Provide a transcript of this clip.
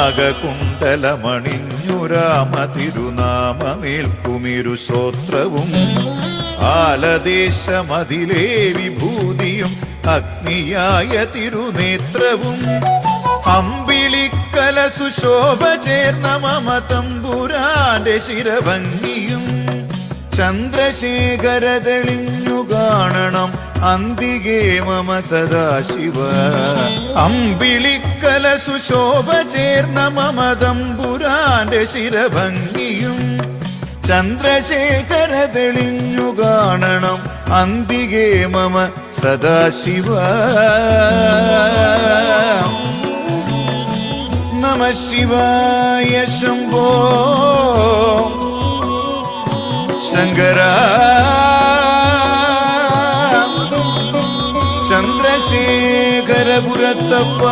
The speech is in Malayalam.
നാഗകുണ്ടലമണിഞ്ഞുരാമ തിരുനാമമേൽക്കുമിരു ശ്രോത്രവും ആലദേശമതിലേ വിഭൂതിയും അഗ്നിയായ തിരുനേത്രവും അമ്പിളിക്കല സുശോഭ ചേർന്ന മമ തമ്പുരാന്റെ ശിരഭംഗിയും ചന്ദ്രശേഖര തെളിഞ്ഞു കാണണം അന്തികേ മമ സദാശിവ അമ്പിളിക്കല സുശോഭ ചേർന്ന മമ തമ്പുരാന്റെ ശിരഭംഗിയും ചന്ദ്രശേഖര തെളിഞ്ഞു കാണണം അന്തികേ മമ സദാശിവ നമ ശിവായ ശംഭോ ശങ്കര ചന്ദ്രശേഖര പുരത്തപ്പ